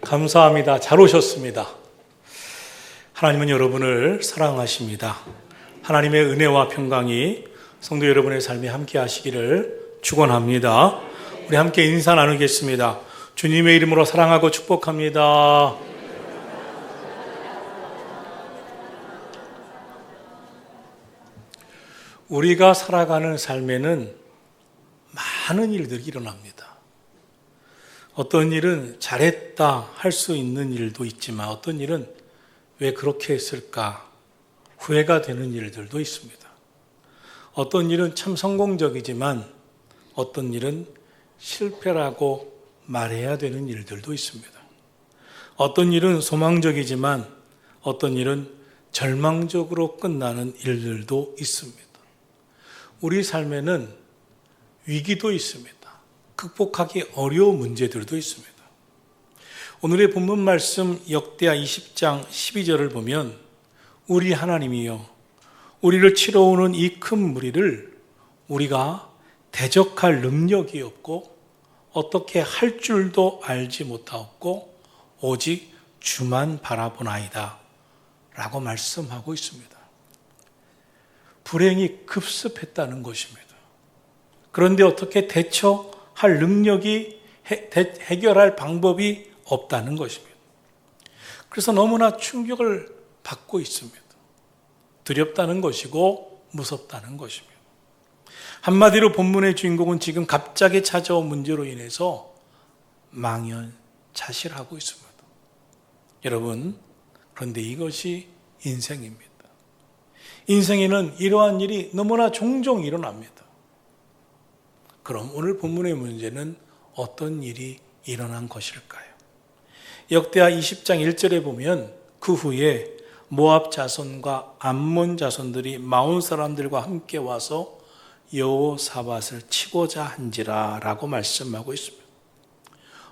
감사합니다. 잘 오셨습니다. 하나님은 여러분을 사랑하십니다. 하나님의 은혜와 평강이 성도 여러분의 삶에 함께 하시기를 축원합니다. 우리 함께 인사 나누겠습니다. 주님의 이름으로 사랑하고 축복합니다. 우리가 살아가는 삶에는 많은 일들이 일어납니다. 어떤 일은 잘했다 할 수 있는 일도 있지만 어떤 일은 왜 그렇게 했을까 후회가 되는 일들도 있습니다. 어떤 일은 참 성공적이지만 어떤 일은 실패라고 말해야 되는 일들도 있습니다. 어떤 일은 소망적이지만 어떤 일은 절망적으로 끝나는 일들도 있습니다. 우리 삶에는 위기도 있습니다. 극복하기 어려운 문제들도 있습니다. 오늘의 본문 말씀 역대하 20장 12절을 보면 우리 하나님이여 우리를 치러오는 이 큰 무리를 우리가 대적할 능력이 없고 어떻게 할 줄도 알지 못하였고 오직 주만 바라보나이다 라고 말씀하고 있습니다. 불행이 급습했다는 것입니다. 그런데 어떻게 대처할 능력이 해결할 방법이 없다는 것입니다. 그래서 너무나 충격을 받고 있습니다. 두렵다는 것이고 무섭다는 것입니다. 한마디로 본문의 주인공은 지금 갑자기 찾아온 문제로 인해서 망연자실하고 있습니다. 여러분, 그런데 이것이 인생입니다. 인생에는 이러한 일이 너무나 종종 일어납니다. 그럼 오늘 본문의 문제는 어떤 일이 일어난 것일까요? 역대하 20장 1절에 보면 그 후에 모압 자손과 암몬 자손들이 마온 사람들과 함께 와서 여호사밧을 치고자 한지라 라고 말씀하고 있습니다.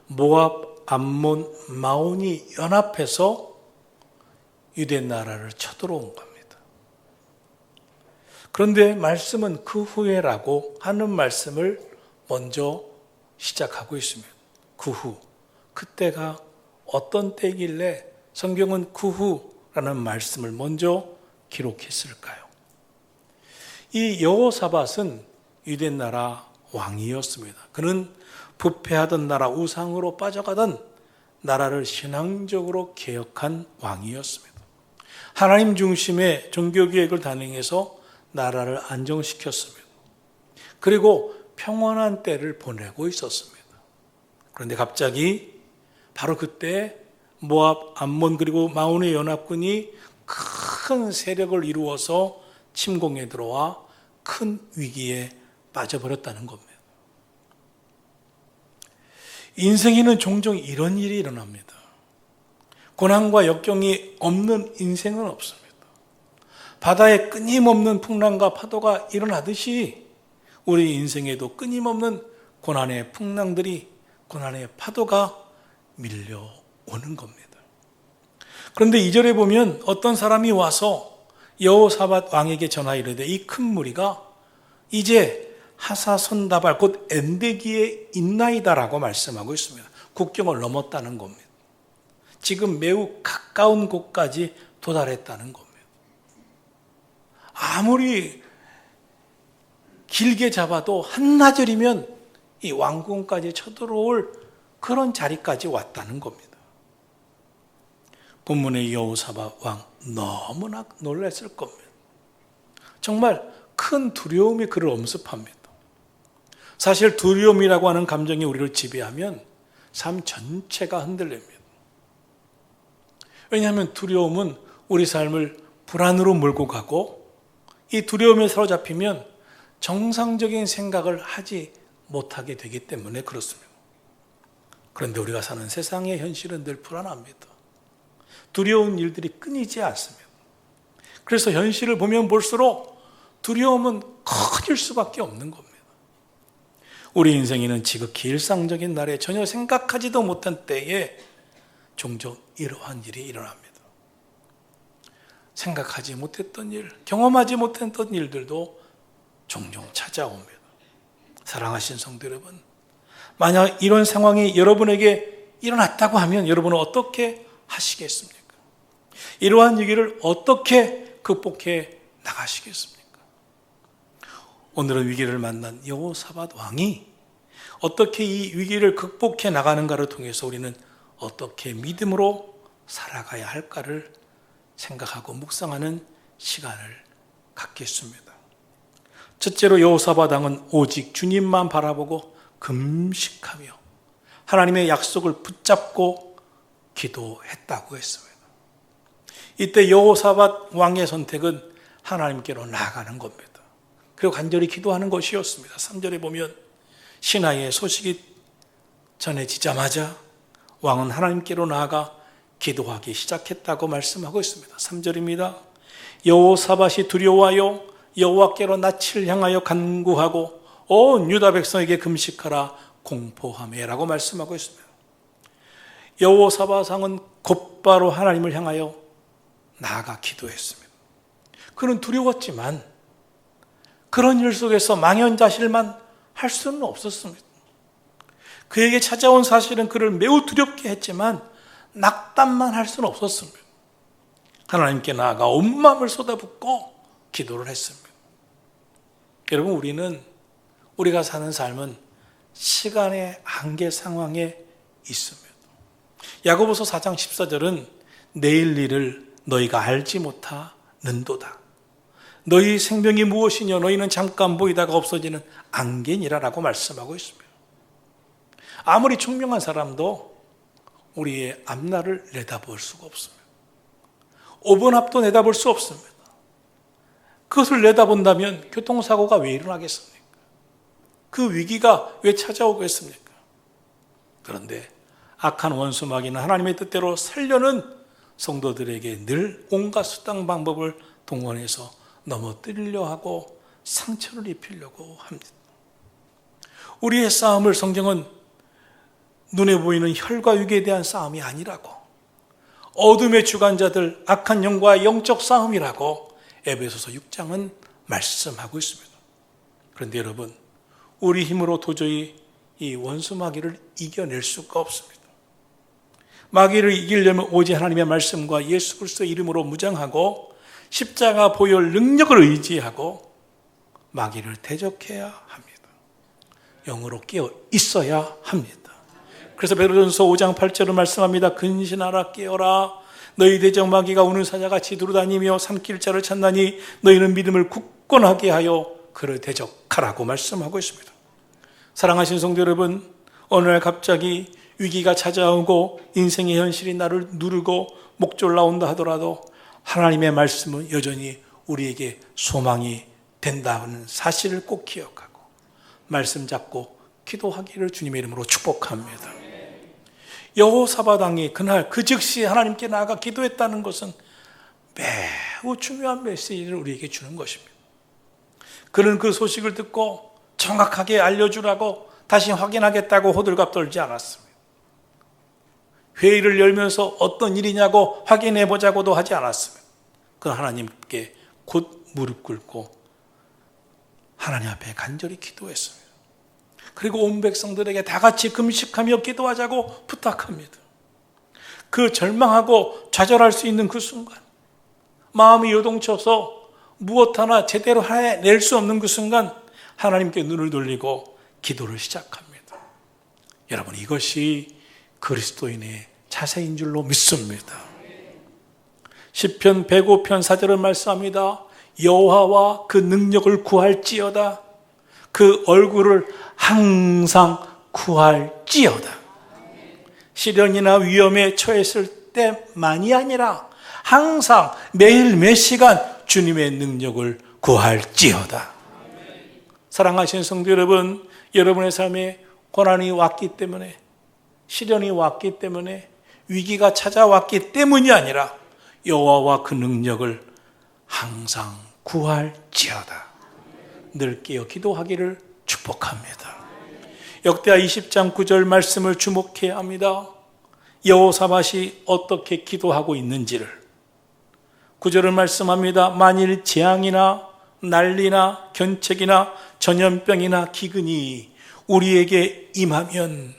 모압, 암몬, 마온이 연합해서 유대 나라를 쳐들어온 겁니다. 그런데 말씀은 그 후에라고 하는 말씀을 먼저 시작하고 있습니다. 그 후, 그때가 어떤 때길래 성경은 그 후라는 말씀을 먼저 기록했을까요? 이 여호사밧은 유대 나라 왕이었습니다. 그는 부패하던 나라 우상으로 빠져가던 나라를 신앙적으로 개혁한 왕이었습니다. 하나님 중심의 종교개혁을 단행해서 나라를 안정시켰습니다. 그리고 평온한 때를 보내고 있었습니다. 그런데 갑자기 바로 그때 모압, 암몬 그리고 마온의 연합군이 큰 세력을 이루어서 침공에 들어와 큰 위기에 빠져버렸다는 겁니다. 인생에는 종종 이런 일이 일어납니다. 고난과 역경이 없는 인생은 없습니다. 바다에 끊임없는 풍랑과 파도가 일어나듯이 우리 인생에도 끊임없는 고난의 풍랑들이 고난의 파도가 밀려오는 겁니다. 그런데 2절에 보면 어떤 사람이 와서 여호사밧 왕에게 전하 이르되 이 큰 무리가 이제 하사손다발 곧 엔데기에 있나이다라고 말씀하고 있습니다. 국경을 넘었다는 겁니다. 지금 매우 가까운 곳까지 도달했다는 겁니다. 아무리 길게 잡아도 한나절이면 이 왕궁까지 쳐들어올 그런 자리까지 왔다는 겁니다. 본문의 여호사밧 왕 너무나 놀랐을 겁니다. 정말 큰 두려움이 그를 엄습합니다. 사실 두려움이라고 하는 감정이 우리를 지배하면 삶 전체가 흔들립니다. 왜냐하면 두려움은 우리 삶을 불안으로 몰고 가고 이 두려움에 사로잡히면 정상적인 생각을 하지 못하게 되기 때문에 그렇습니다. 그런데 우리가 사는 세상의 현실은 늘 불안합니다. 두려운 일들이 끊이지 않습니다. 그래서 현실을 보면 볼수록 두려움은 커질 수밖에 없는 겁니다. 우리 인생에는 지극히 일상적인 날에 전혀 생각하지도 못한 때에 종종 이러한 일이 일어납니다. 생각하지 못했던 일, 경험하지 못했던 일들도 종종 찾아옵니다. 사랑하신 성도 여러분, 만약 이런 상황이 여러분에게 일어났다고 하면 여러분은 어떻게 하시겠습니까? 이러한 위기를 어떻게 극복해 나가시겠습니까? 오늘은 위기를 만난 여호사밧 왕이 어떻게 이 위기를 극복해 나가는가를 통해서 우리는 어떻게 믿음으로 살아가야 할까를 생각하고 묵상하는 시간을 갖겠습니다. 첫째로 여호사밧 왕은 오직 주님만 바라보고 금식하며 하나님의 약속을 붙잡고 기도했다고 했습니다. 이때 여호사밧 왕의 선택은 하나님께로 나아가는 겁니다. 그리고 간절히 기도하는 것이었습니다. 3절에 보면 신하의 소식이 전해지자마자 왕은 하나님께로 나아가 기도하기 시작했다고 말씀하고 있습니다. 3절입니다. 여호사밧이 두려워하여 여호와께로 낯을 향하여 간구하고 온 유다 백성에게 금식하라 공포하매라고 말씀하고 있습니다. 여호사밧 왕은 곧바로 하나님을 향하여 나아가 기도했습니다. 그는 두려웠지만 그런 일 속에서 망연자실만 할 수는 없었습니다. 그에게 찾아온 사실은 그를 매우 두렵게 했지만 낙담만 할 수는 없었습니다. 하나님께 나아가 온 마음을 쏟아붓고 기도를 했습니다. 여러분, 우리가 사는 삶은 시간의 한계 상황에 있습니다. 야고보서 4장 14절은 내일 일을 너희가 알지 못하는도다. 너희 생명이 무엇이냐 너희는 잠깐 보이다가 없어지는 안개니라라고 말씀하고 있습니다. 아무리 총명한 사람도 우리의 앞날을 내다볼 수가 없습니다. 5분 앞도 내다볼 수 없습니다. 그것을 내다본다면 교통사고가 왜 일어나겠습니까? 그 위기가 왜 찾아오겠습니까? 그런데 악한 원수 마귀는 하나님의 뜻대로 살려는 성도들에게 늘 온갖 수단 방법을 동원해서 넘어뜨리려 하고 상처를 입히려고 합니다. 우리의 싸움을 성경은 눈에 보이는 혈과 육에 대한 싸움이 아니라고, 어둠의 주관자들 악한 영과의 영적 싸움이라고 에베소서 6장은 말씀하고 있습니다. 그런데 여러분, 우리 힘으로 도저히 이 원수 마귀를 이겨낼 수가 없습니다. 마귀를 이기려면 오직 하나님의 말씀과 예수 그리스도의 이름으로 무장하고 십자가 보혈 능력을 의지하고 마귀를 대적해야 합니다. 영으로 깨어 있어야 합니다. 그래서 베드로전서 5장 8절을 말씀합니다. 근신하라 깨어라 너희 대적 마귀가 우는 사자같이 두루다니며 삼킬 자를 찾나니 너희는 믿음을 굳건하게 하여 그를 대적하라고 말씀하고 있습니다. 사랑하신 성도 여러분, 어느 날 갑자기 위기가 찾아오고 인생의 현실이 나를 누르고 목졸라온다 하더라도 하나님의 말씀은 여전히 우리에게 소망이 된다는 사실을 꼭 기억하고 말씀 잡고 기도하기를 주님의 이름으로 축복합니다. 여호사밧 왕이 그날 그 즉시 하나님께 나아가 기도했다는 것은 매우 중요한 메시지를 우리에게 주는 것입니다. 그는 그 소식을 듣고 정확하게 알려주라고 다시 확인하겠다고 호들갑 떨지 않았습니다. 회의를 열면서 어떤 일이냐고 확인해 보자고도 하지 않았습니다. 그는 하나님께 곧 무릎 꿇고 하나님 앞에 간절히 기도했습니다. 그리고 온 백성들에게 다 같이 금식하며 기도하자고 부탁합니다. 그 절망하고 좌절할 수 있는 그 순간, 마음이 요동쳐서 무엇 하나 제대로 해낼 수 없는 그 순간 하나님께 눈을 돌리고 기도를 시작합니다. 여러분, 이것이 그리스도인의 자세인 줄로 믿습니다. 시편 105편 4절을 말씀합니다. 여호와와 그 능력을 구할지어다. 그 얼굴을 항상 구할지어다. 시련이나 위험에 처했을 때만이 아니라 항상 매일 매 시간 주님의 능력을 구할지어다. 사랑하시는 성도 여러분, 여러분의 삶에 고난이 왔기 때문에, 시련이 왔기 때문에, 위기가 찾아왔기 때문이 아니라 여호와와 그 능력을 항상 구할지어다. 늘 깨어 기도하기를 축복합니다. 역대하 20장 9절 말씀을 주목해야 합니다. 여호사밧이 어떻게 기도하고 있는지를. 9절을 말씀합니다. 만일 재앙이나 난리나 견책이나 전염병이나 기근이 우리에게 임하면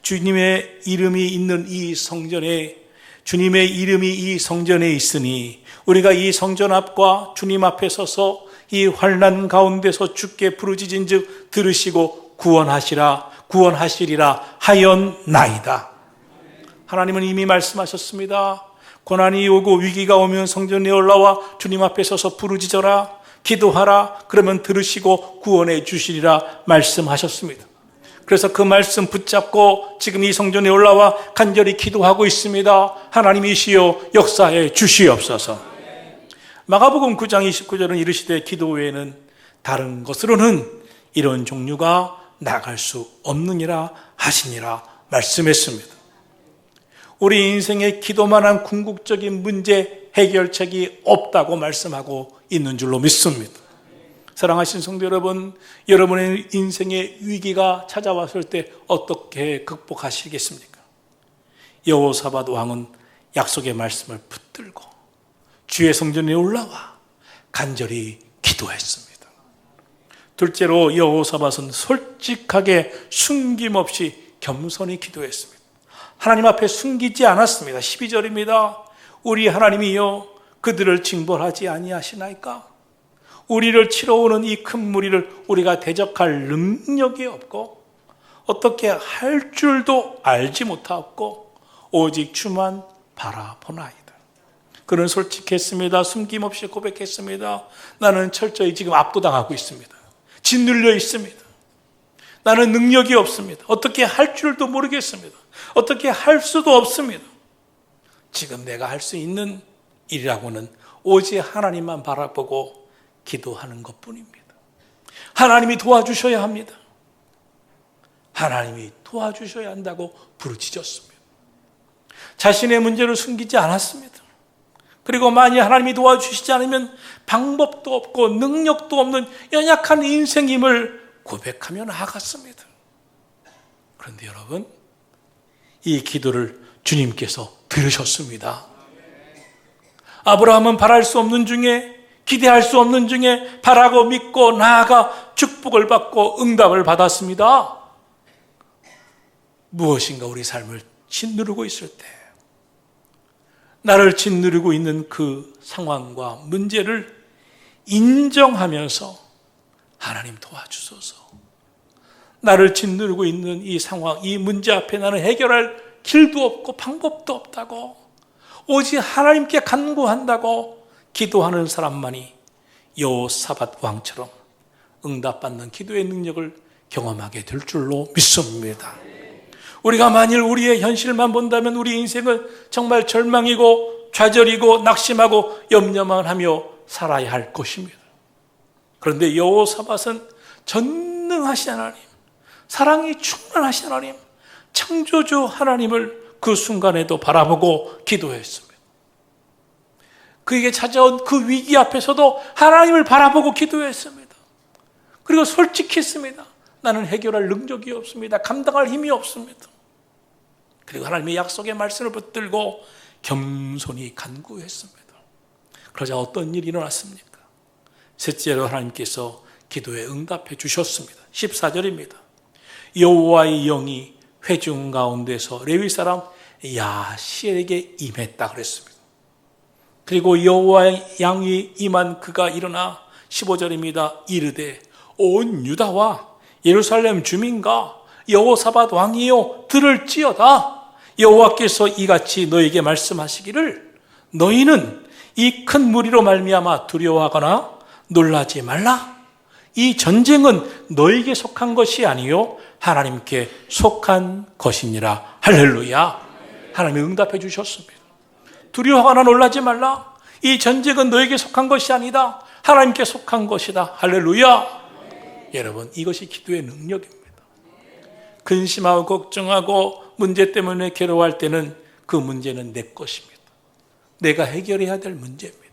주님의 이름이 있는 이 성전에, 주님의 이름이 이 성전에 있으니 우리가 이 성전 앞과 주님 앞에 서서 이 환난 가운데서 주께 부르짖은즉 들으시고 구원하시리라 하였나이다. 하나님은 이미 말씀하셨습니다. 고난이 오고 위기가 오면 성전에 올라와 주님 앞에 서서 부르짖어라, 기도하라, 그러면 들으시고 구원해 주시리라 말씀하셨습니다. 그래서 그 말씀 붙잡고 지금 이 성전에 올라와 간절히 기도하고 있습니다. 하나님이시여 역사해 주시옵소서. 마가복음 9장 29절은 이르시되 기도 외에는 다른 것으로는 이런 종류가 나갈 수 없느니라 하시니라 말씀했습니다. 우리 인생에 기도만한 궁극적인 문제 해결책이 없다고 말씀하고 있는 줄로 믿습니다. 사랑하신 성도 여러분, 여러분의 인생의 위기가 찾아왔을 때 어떻게 극복하시겠습니까? 여호사밧 왕은 약속의 말씀을 붙들고 주의 성전에 올라와 간절히 기도했습니다. 둘째로 여호사밧은 솔직하게 숨김없이 겸손히 기도했습니다. 하나님 앞에 숨기지 않았습니다. 12절입니다. 우리 하나님이여 그들을 징벌하지 아니하시나이까? 우리를 치러오는 이 큰 무리를 우리가 대적할 능력이 없고 어떻게 할 줄도 알지 못하고 오직 주만 바라보나이다. 그는 솔직했습니다. 숨김없이 고백했습니다. 나는 철저히 지금 압도당하고 있습니다. 짓눌려 있습니다. 나는 능력이 없습니다. 어떻게 할 줄도 모르겠습니다. 어떻게 할 수도 없습니다. 지금 내가 할 수 있는 일이라고는 오직 하나님만 바라보고 기도하는 것뿐입니다. 하나님이 도와주셔야 합니다. 하나님이 도와주셔야 한다고 부르짖었습니다. 자신의 문제를 숨기지 않았습니다. 그리고 만약 하나님이 도와주시지 않으면 방법도 없고 능력도 없는 연약한 인생임을 고백하며 나아갔습니다. 그런데 여러분, 이 기도를 주님께서 들으셨습니다. 아브라함은 바랄 수 없는 중에, 기대할 수 없는 중에 바라고 믿고 나아가 축복을 받고 응답을 받았습니다. 무엇인가 우리 삶을 짓누르고 있을 때, 나를 짓누르고 있는 그 상황과 문제를 인정하면서 하나님 도와주소서, 나를 짓누르고 있는 이 상황, 이 문제 앞에 나는 해결할 길도 없고 방법도 없다고 오직 하나님께 간구한다고 기도하는 사람만이 여호사밧 왕처럼 응답받는 기도의 능력을 경험하게 될 줄로 믿습니다. 우리가 만일 우리의 현실만 본다면 우리 인생은 정말 절망이고 좌절이고 낙심하고 염려만 하며 살아야 할 것입니다. 그런데 여호사밧은 전능하신 하나님, 사랑이 충만하신 하나님, 창조주 하나님을 그 순간에도 바라보고 기도했습니다. 그에게 찾아온 그 위기 앞에서도 하나님을 바라보고 기도했습니다. 그리고 솔직했습니다. 나는 해결할 능력이 없습니다. 감당할 힘이 없습니다. 그리고 하나님의 약속의 말씀을 붙들고 겸손히 간구했습니다. 그러자 어떤 일이 일어났습니까? 셋째로 하나님께서 기도에 응답해 주셨습니다. 14절입니다. 여호와의 영이 회중 가운데서 레위 사람 야시엘에게 임했다 그랬습니다. 그리고 여호와의 영이 임한 그가 일어나 15절입니다. 이르되 온 유다와 예루살렘 주민과 여호사밧 왕이여 들을지어다. 여호와께서 이같이 너에게 말씀하시기를 너희는 이 큰 무리로 말미암아 두려워하거나 놀라지 말라. 이 전쟁은 너에게 속한 것이 아니요 하나님께 속한 것이니라. 할렐루야. 하나님이 응답해 주셨습니다. 두려워하거나 놀라지 말라. 이 전쟁은 너에게 속한 것이 아니다. 하나님께 속한 것이다. 할렐루야. 여러분, 이것이 기도의 능력입니다. 근심하고 걱정하고 문제 때문에 괴로워할 때는 그 문제는 내 것입니다. 내가 해결해야 될 문제입니다.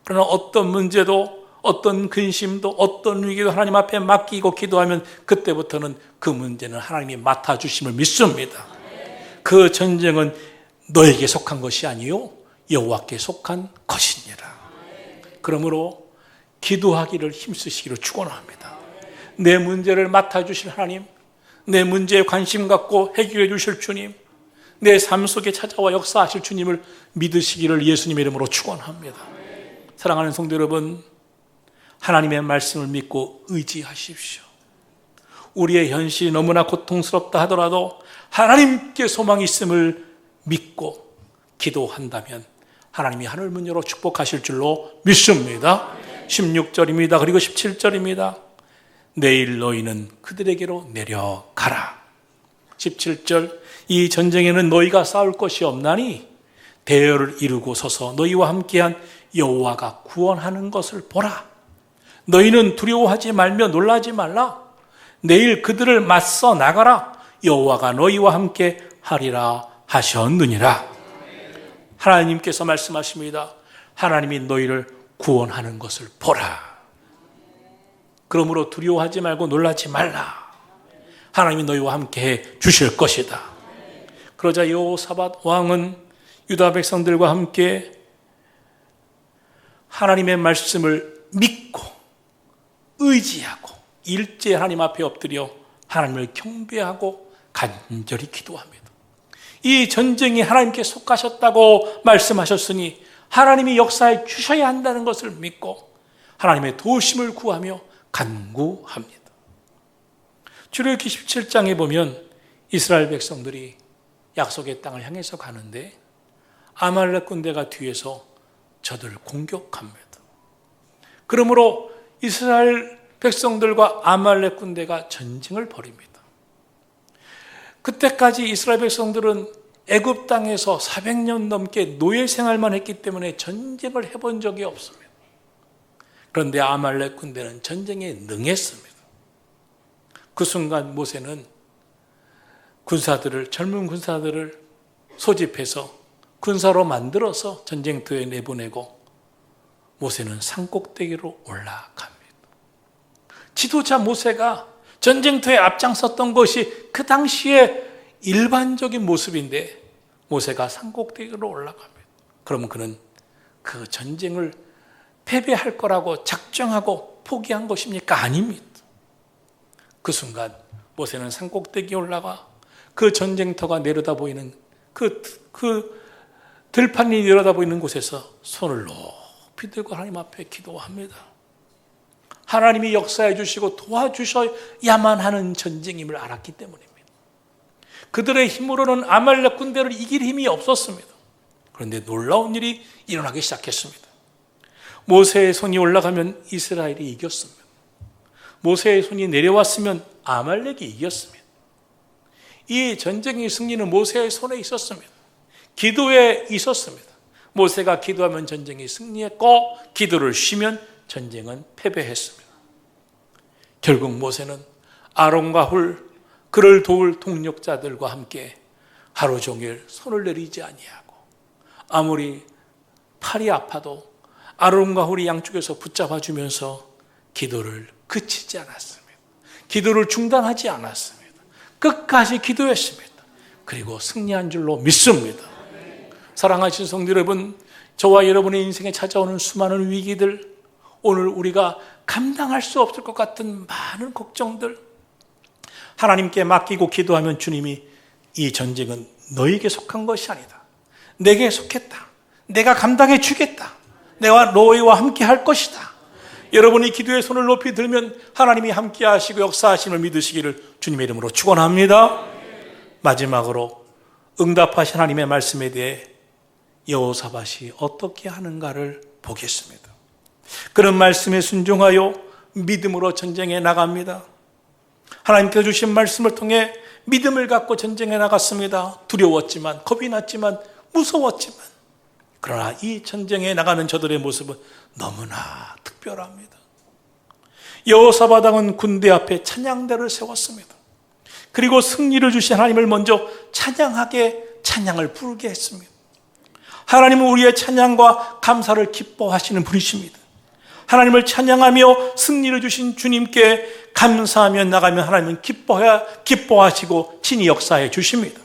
그러나 어떤 문제도, 어떤 근심도, 어떤 위기도 하나님 앞에 맡기고 기도하면 그때부터는 그 문제는 하나님이 맡아주심을 믿습니다. 그 전쟁은 너에게 속한 것이 아니요 여호와께 속한 것이니라. 그러므로 기도하기를 힘쓰시기를 축원합니다. 내 문제를 맡아주실 하나님, 내 문제에 관심 갖고 해결해 주실 주님, 내 삶 속에 찾아와 역사하실 주님을 믿으시기를 예수님의 이름으로 축원합니다. 사랑하는 성도 여러분, 하나님의 말씀을 믿고 의지하십시오. 우리의 현실이 너무나 고통스럽다 하더라도 하나님께 소망이 있음을 믿고 기도한다면 하나님이 하늘 문 열어 축복하실 줄로 믿습니다. 16절입니다. 그리고 17절입니다. 내일 너희는 그들에게로 내려가라. 17절, 이 전쟁에는 너희가 싸울 것이 없나니 대열을 이루고 서서 너희와 함께한 여호와가 구원하는 것을 보라. 너희는 두려워하지 말며 놀라지 말라. 내일 그들을 맞서 나가라. 여호와가 너희와 함께 하리라 하셨느니라. 하나님께서 말씀하십니다. 하나님이 너희를 구원하는 것을 보라. 그러므로 두려워하지 말고 놀라지 말라. 하나님이 너희와 함께 해 주실 것이다. 그러자 여호사밧 왕은 유다 백성들과 함께 하나님의 말씀을 믿고 의지하고 일제 하나님 앞에 엎드려 하나님을 경배하고 간절히 기도합니다. 이 전쟁이 하나님께 속하셨다고 말씀하셨으니 하나님이 역사해 주셔야 한다는 것을 믿고 하나님의 도우심을 구하며 간구합니다. 출애굽기 17장에 보면 이스라엘 백성들이 약속의 땅을 향해서 가는데 아말렉 군대가 뒤에서 저들을 공격합니다. 그러므로 이스라엘 백성들과 아말렉 군대가 전쟁을 벌입니다. 그때까지 이스라엘 백성들은 애굽 땅에서 400년 넘게 노예 생활만 했기 때문에 전쟁을 해본 적이 없습니다. 그런데 아말렉 군대는 전쟁에 능했습니다. 그 순간 모세는 젊은 군사들을 소집해서 군사로 만들어서 전쟁터에 내보내고 모세는 산꼭대기로 올라갑니다. 지도자 모세가 전쟁터에 앞장섰던 것이 그 당시에 일반적인 모습인데 모세가 산꼭대기로 올라갑니다. 그러면 그는 그 전쟁을 패배할 거라고 작정하고 포기한 것입니까? 아닙니다. 그 순간 모세는 산꼭대기에 올라가 그 전쟁터가 내려다 보이는 그 들판이 내려다 보이는 곳에서 손을 높이 들고 하나님 앞에 기도합니다. 하나님이 역사해 주시고 도와주셔야만 하는 전쟁임을 알았기 때문입니다. 그들의 힘으로는 아말렉 군대를 이길 힘이 없었습니다. 그런데 놀라운 일이 일어나기 시작했습니다. 모세의 손이 올라가면 이스라엘이 이겼습니다. 모세의 손이 내려왔으면 아말렉이 이겼습니다. 이 전쟁의 승리는 모세의 손에 있었습니다. 기도에 있었습니다. 모세가 기도하면 전쟁이 승리했고 기도를 쉬면 전쟁은 패배했습니다. 결국 모세는 아론과 훌, 그를 도울 동력자들과 함께 하루 종일 손을 내리지 아니하고 아무리 팔이 아파도 아론과 훌이 양쪽에서 붙잡아주면서 기도를 그치지 않았습니다. 기도를 중단하지 않았습니다. 끝까지 기도했습니다. 그리고 승리한 줄로 믿습니다. 사랑하신 성도 여러분, 저와 여러분의 인생에 찾아오는 수많은 위기들, 오늘 우리가 감당할 수 없을 것 같은 많은 걱정들, 하나님께 맡기고 기도하면 주님이 이 전쟁은 너에게 속한 것이 아니다. 내게 속했다. 내가 감당해 주겠다. 내가 너희와 함께 할 것이다. 여러분이 기도의 손을 높이 들면 하나님이 함께 하시고 역사하심을 믿으시기를 주님의 이름으로 축원합니다. 마지막으로 응답하신 하나님의 말씀에 대해 여호사밧이 어떻게 하는가를 보겠습니다. 그런 말씀에 순종하여 믿음으로 전쟁에 나갑니다. 하나님께서 주신 말씀을 통해 믿음을 갖고 전쟁에 나갔습니다. 두려웠지만, 겁이 났지만, 무서웠지만, 그러나 이 전쟁에 나가는 저들의 모습은 너무나 특별합니다. 여호사밧 왕은 군대 앞에 찬양대를 세웠습니다. 그리고 승리를 주신 하나님을 먼저 찬양을 부르게 했습니다. 하나님은 우리의 찬양과 감사를 기뻐하시는 분이십니다. 하나님을 찬양하며 승리를 주신 주님께 감사하며 나가면 하나님은 기뻐하시고 친히 역사해 주십니다.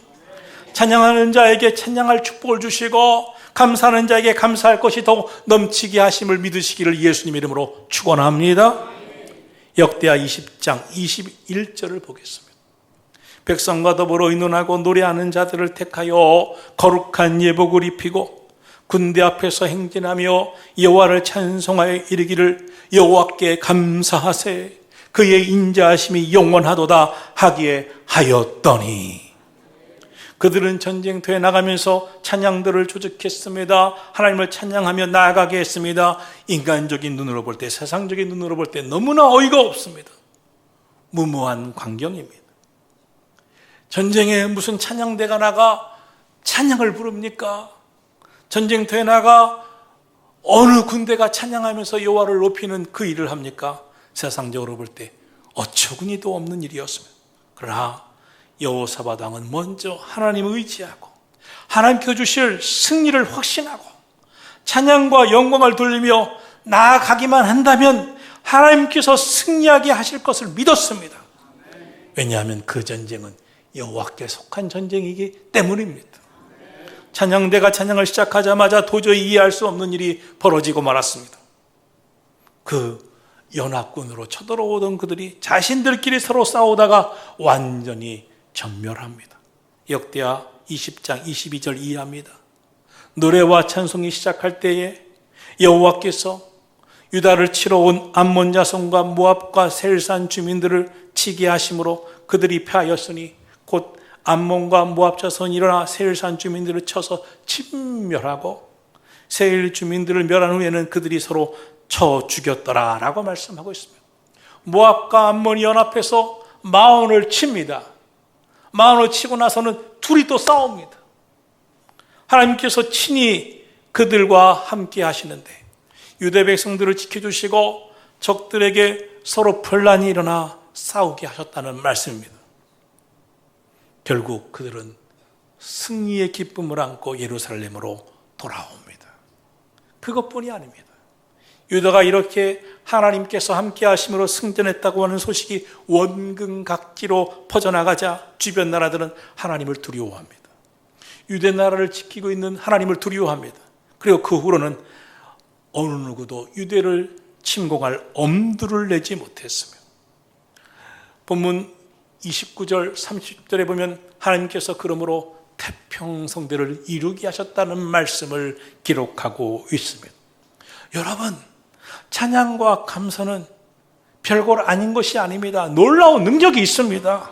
찬양하는 자에게 찬양할 축복을 주시고 감사하는 자에게 감사할 것이 더욱 넘치게 하심을 믿으시기를 예수님 이름으로 축원합니다. 역대하 20장 21절을 보겠습니다. 백성과 더불어 의논하고 노래하는 자들을 택하여 거룩한 예복을 입히고 군대 앞에서 행진하며 여호와를 찬송하여 이르기를 여호와께 감사하세 그의 인자하심이 영원하도다 하기에 하였더니 그들은 전쟁터에 나가면서 찬양들을 조직했습니다. 하나님을 찬양하며 나아가게 했습니다. 인간적인 눈으로 볼 때, 세상적인 눈으로 볼 때 너무나 어이가 없습니다. 무모한 광경입니다. 전쟁에 무슨 찬양대가 나가 찬양을 부릅니까? 전쟁터에 나가 어느 군대가 찬양하면서 여호와를 높이는 그 일을 합니까? 세상적으로 볼 때 어처구니도 없는 일이었습니다. 그러나 여호사밧 왕은 먼저 하나님을 의지하고 하나님께서 주실 승리를 확신하고 찬양과 영광을 돌리며 나아가기만 한다면 하나님께서 승리하게 하실 것을 믿었습니다. 왜냐하면 그 전쟁은 여호와께 속한 전쟁이기 때문입니다. 찬양대가 찬양을 시작하자마자 도저히 이해할 수 없는 일이 벌어지고 말았습니다. 그 연합군으로 쳐들어오던 그들이 자신들끼리 서로 싸우다가 완전히 전멸합니다. 역대하 20장 22절 이해합니다. 노래와 찬송이 시작할 때에 여호와께서 유다를 치러 온 암몬 자손과 모압과 세일산 주민들을 치게 하심으로 그들이 패하였으니 곧 암몬과 모압 자손이 일어나 세일산 주민들을 쳐서 침멸하고 세일 주민들을 멸한 후에는 그들이 서로 쳐 죽였더라 라고 말씀하고 있습니다. 모압과 암몬이 연합해서 마온을 칩니다. 마온을 치고 나서는 둘이 또 싸웁니다. 하나님께서 친히 그들과 함께 하시는데 유대 백성들을 지켜주시고 적들에게 서로 분란이 일어나 싸우게 하셨다는 말씀입니다. 결국 그들은 승리의 기쁨을 안고 예루살렘으로 돌아옵니다. 그것뿐이 아닙니다. 유다가 이렇게 하나님께서 함께 하심으로 승전했다고 하는 소식이 원근각지로 퍼져나가자 주변 나라들은 하나님을 두려워합니다. 유대 나라를 지키고 있는 하나님을 두려워합니다. 그리고 그 후로는 어느 누구도 유대를 침공할 엄두를 내지 못했으며 본문 29절 30절에 보면 하나님께서 그러므로 태평성대를 이루게 하셨다는 말씀을 기록하고 있습니다. 여러분, 찬양과 감사는 별것 아닌 것이 아닙니다. 놀라운 능력이 있습니다.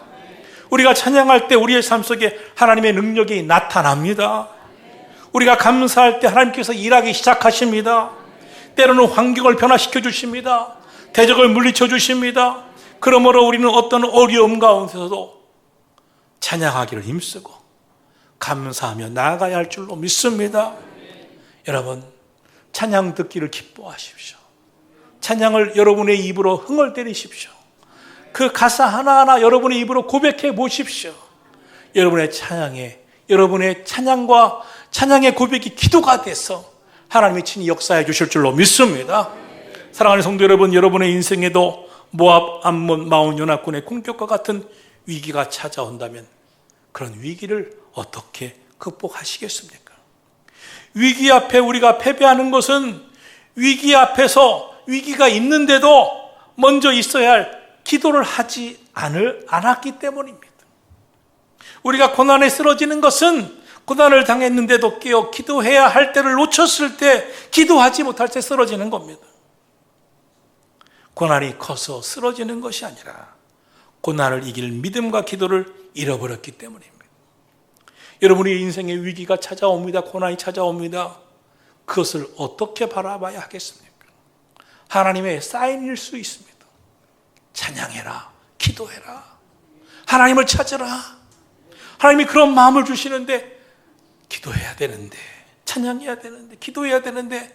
우리가 찬양할 때 우리의 삶 속에 하나님의 능력이 나타납니다. 우리가 감사할 때 하나님께서 일하기 시작하십니다. 때로는 환경을 변화시켜 주십니다. 대적을 물리쳐 주십니다. 그러므로 우리는 어떤 어려움 가운데서도 찬양하기를 힘쓰고 감사하며 나아가야 할 줄로 믿습니다. 여러분, 찬양 듣기를 기뻐하십시오. 찬양을 여러분의 입으로 흥얼대리십시오. 그 가사 하나하나 여러분의 입으로 고백해 보십시오. 여러분의 찬양과 찬양의 고백이 기도가 돼서 하나님이 친히 역사해 주실 줄로 믿습니다. 사랑하는 성도 여러분, 여러분의 인생에도 모압, 암몬, 마온 연합군의 공격과 같은 위기가 찾아온다면 그런 위기를 어떻게 극복하시겠습니까? 위기 앞에 우리가 패배하는 것은 위기 앞에서 위기가 있는데도 먼저 있어야 할 기도를 하지 않았기 때문입니다. 우리가 고난에 쓰러지는 것은 고난을 당했는데도 깨어 기도해야 할 때를 놓쳤을 때, 기도하지 못할 때 쓰러지는 겁니다. 고난이 커서 쓰러지는 것이 아니라 고난을 이길 믿음과 기도를 잃어버렸기 때문입니다. 여러분의 인생에 위기가 찾아옵니다. 고난이 찾아옵니다. 그것을 어떻게 바라봐야 하겠습니까? 하나님의 사인일 수 있습니다. 찬양해라, 기도해라, 하나님을 찾으라. 하나님이 그런 마음을 주시는데 기도해야 되는데, 찬양해야 되는데, 기도해야 되는데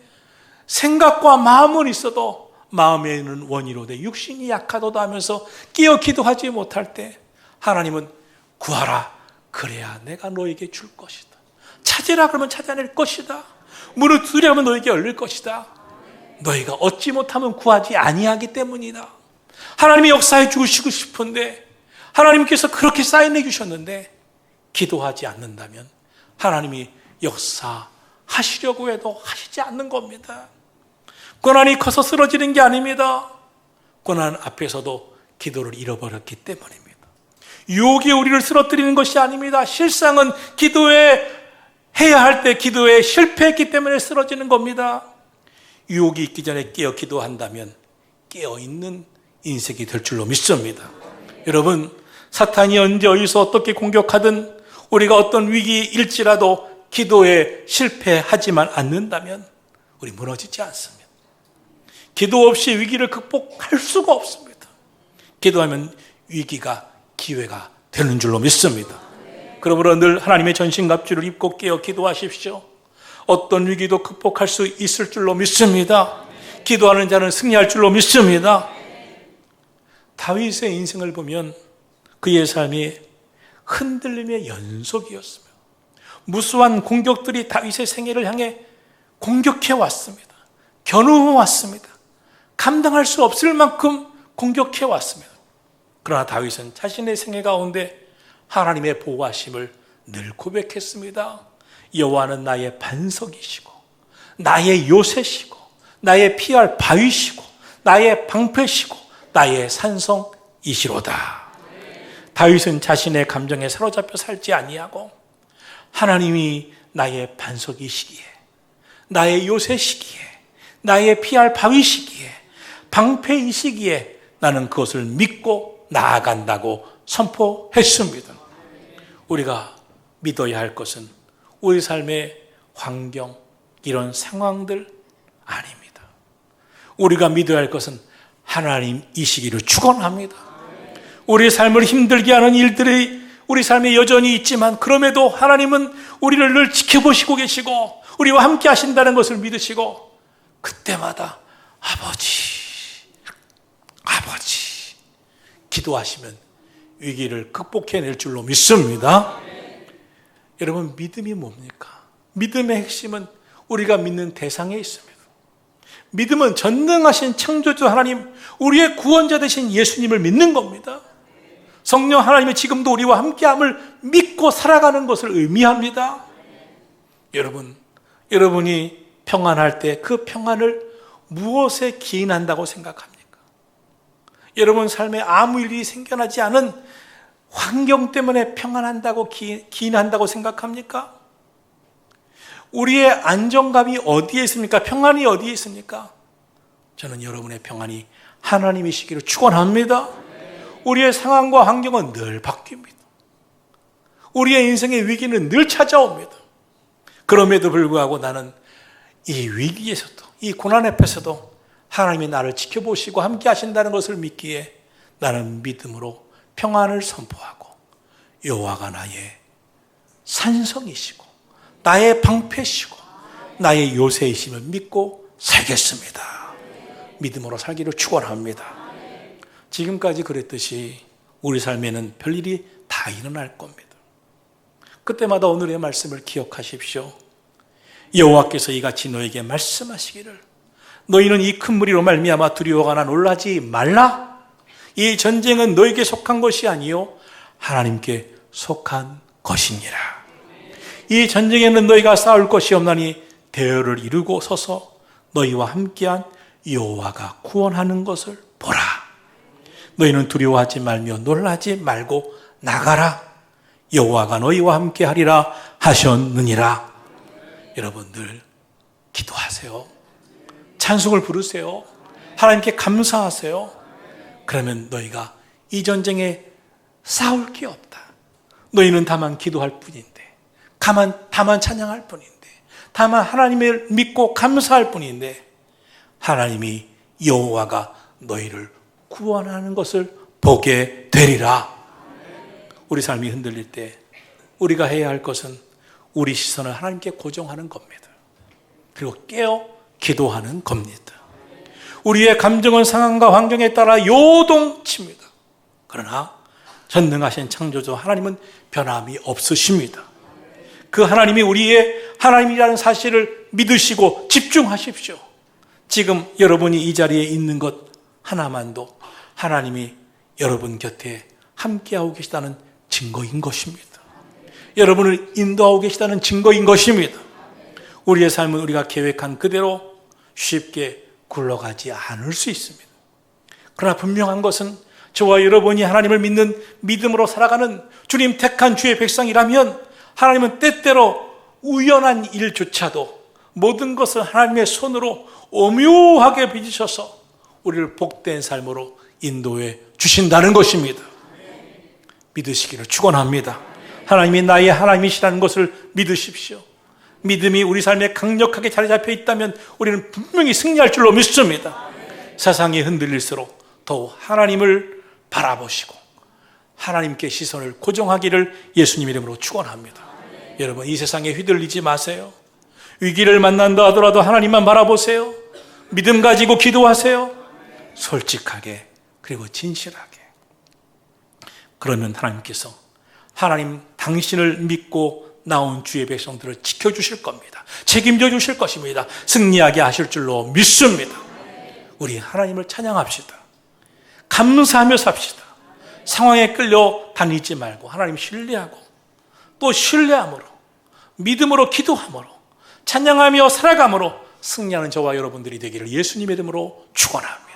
생각과 마음은 있어도 마음에는 원이로되 육신이 약하도다 하면서 끼어 기도하지 못할 때 하나님은 구하라, 그래야 내가 너에게 줄 것이다. 찾으라 그러면 찾아낼 것이다. 문을 두드리라 하면 너에게 열릴 것이다. 너희가 얻지 못하면 구하지 아니하기 때문이다. 하나님이 역사해 주시고 싶은데, 하나님께서 그렇게 사인해 주셨는데 기도하지 않는다면 하나님이 역사하시려고 해도 하시지 않는 겁니다. 고난이 커서 쓰러지는 게 아닙니다. 고난 앞에서도 기도를 잃어버렸기 때문입니다. 유혹이 우리를 쓰러뜨리는 것이 아닙니다. 실상은 해야 할 때 기도에 실패했기 때문에 쓰러지는 겁니다. 유혹이 있기 전에 깨어 기도한다면 깨어있는 인생이 될 줄로 믿습니다. 여러분, 사탄이 언제 어디서 어떻게 공격하든 우리가 어떤 위기일지라도 기도에 실패하지만 않는다면 우리 무너지지 않습니다. 기도 없이 위기를 극복할 수가 없습니다. 기도하면 위기가 기회가 되는 줄로 믿습니다. 그러므로 늘 하나님의 전신갑주를 입고 깨어 기도하십시오. 어떤 위기도 극복할 수 있을 줄로 믿습니다. 기도하는 자는 승리할 줄로 믿습니다. 다윗의 인생을 보면 그의 삶이 흔들림의 연속이었습니다. 무수한 공격들이 다윗의 생애를 향해 공격해 왔습니다. 겨누어 왔습니다. 감당할 수 없을 만큼 공격해 왔습니다. 그러나 다윗은 자신의 생애 가운데 하나님의 보호하심을 늘 고백했습니다. 여호와는 나의 반석이시고 나의 요새시고 나의 피할 바위시고 나의 방패시고 나의 산성이시로다. 다윗은 자신의 감정에 사로잡혀 살지 아니하고 하나님이 나의 반석이시기에 나의 요새시기에 나의 피할 바위시기에 방패이시기에 나는 그것을 믿고 나아간다고 선포했습니다. 우리가 믿어야 할 것은 우리 삶의 환경, 이런 상황들 아닙니다. 우리가 믿어야 할 것은 하나님이시기를 축원합니다. 우리 삶을 힘들게 하는 일들이 우리 삶에 여전히 있지만 그럼에도 하나님은 우리를 늘 지켜보시고 계시고 우리와 함께 하신다는 것을 믿으시고 그때마다 아버지 기도하시면 위기를 극복해낼 줄로 믿습니다. 여러분, 믿음이 뭡니까? 믿음의 핵심은 우리가 믿는 대상에 있습니다. 믿음은 전능하신 창조주 하나님, 우리의 구원자 되신 예수님을 믿는 겁니다. 성령 하나님이 지금도 우리와 함께함을 믿고 살아가는 것을 의미합니다. 여러분이 평안할 때 그 평안을 무엇에 기인한다고 생각합니까? 여러분 삶에 아무 일이 생겨나지 않은 환경 때문에 평안한다고 기인한다고 생각합니까? 우리의 안정감이 어디에 있습니까? 평안이 어디에 있습니까? 저는 여러분의 평안이 하나님이시기를 축원합니다. 우리의 상황과 환경은 늘 바뀝니다. 우리의 인생의 위기는 늘 찾아옵니다. 그럼에도 불구하고 나는 이 위기에서도, 이 고난 앞에서도 하나님이 나를 지켜보시고 함께 하신다는 것을 믿기에 나는 믿음으로 평안을 선포하고 여호와가 나의 산성이시고 나의 방패시고 나의 요새이심을 믿고 살겠습니다. 믿음으로 살기를 축원합니다. 지금까지 그랬듯이 우리 삶에는 별일이 다 일어날 겁니다. 그때마다 오늘의 말씀을 기억하십시오. 여호와께서 이같이 너에게 말씀하시기를 너희는 이 큰 무리로 말미암아 두려워하나 놀라지 말라. 이 전쟁은 너에게 속한 것이 아니요 하나님께 속한 것이니라. 이 전쟁에는 너희가 싸울 것이 없나니 대열을 이루고 서서 너희와 함께한 여호와가 구원하는 것을 보라. 너희는 두려워하지 말며 놀라지 말고 나가라. 여호와가 너희와 함께하리라 하셨느니라. 여러분들 기도하세요. 찬송을 부르세요. 하나님께 감사하세요. 그러면 너희가 이 전쟁에 싸울 게 없다. 너희는 다만 기도할 뿐인데, 다만 찬양할 뿐인데, 다만 하나님을 믿고 감사할 뿐인데 하나님이 여호와가 너희를 구원하는 것을 보게 되리라. 우리 삶이 흔들릴 때 우리가 해야 할 것은 우리 시선을 하나님께 고정하는 겁니다. 그리고 깨어 기도하는 겁니다. 우리의 감정은 상황과 환경에 따라 요동칩니다. 그러나 전능하신 창조주 하나님은 변함이 없으십니다. 그 하나님이 우리의 하나님이라는 사실을 믿으시고 집중하십시오. 지금 여러분이 이 자리에 있는 것 하나만도 하나님이 여러분 곁에 함께하고 계시다는 증거인 것입니다. 여러분을 인도하고 계시다는 증거인 것입니다. 우리의 삶은 우리가 계획한 그대로 쉽게 굴러가지 않을 수 있습니다. 그러나 분명한 것은 저와 여러분이 하나님을 믿는 믿음으로 살아가는 주님 택한 주의 백성이라면 하나님은 때때로 우연한 일조차도 모든 것을 하나님의 손으로 오묘하게 빚으셔서 우리를 복된 삶으로 인도해 주신다는 것입니다. 믿으시기를 축원합니다. 하나님이 나의 하나님이시라는 것을 믿으십시오. 믿음이 우리 삶에 강력하게 자리 잡혀 있다면 우리는 분명히 승리할 줄로 믿습니다. 세상이 흔들릴수록 더욱 하나님을 바라보시고 하나님께 시선을 고정하기를 예수님 이름으로 축원합니다. 여러분, 이 세상에 휘둘리지 마세요. 위기를 만난다 하더라도 하나님만 바라보세요. 믿음 가지고 기도하세요. 솔직하게 그리고 진실하게. 그러면 하나님께서 하나님 당신을 믿고 나온 주의 백성들을 지켜주실 겁니다. 책임져 주실 것입니다. 승리하게 하실 줄로 믿습니다. 우리 하나님을 찬양합시다. 감사하며 삽시다. 상황에 끌려 다니지 말고 하나님 신뢰하고 또 신뢰함으로 믿음으로 기도함으로 찬양하며 살아감으로 승리하는 저와 여러분들이 되기를 예수님의 이름으로 축원합니다.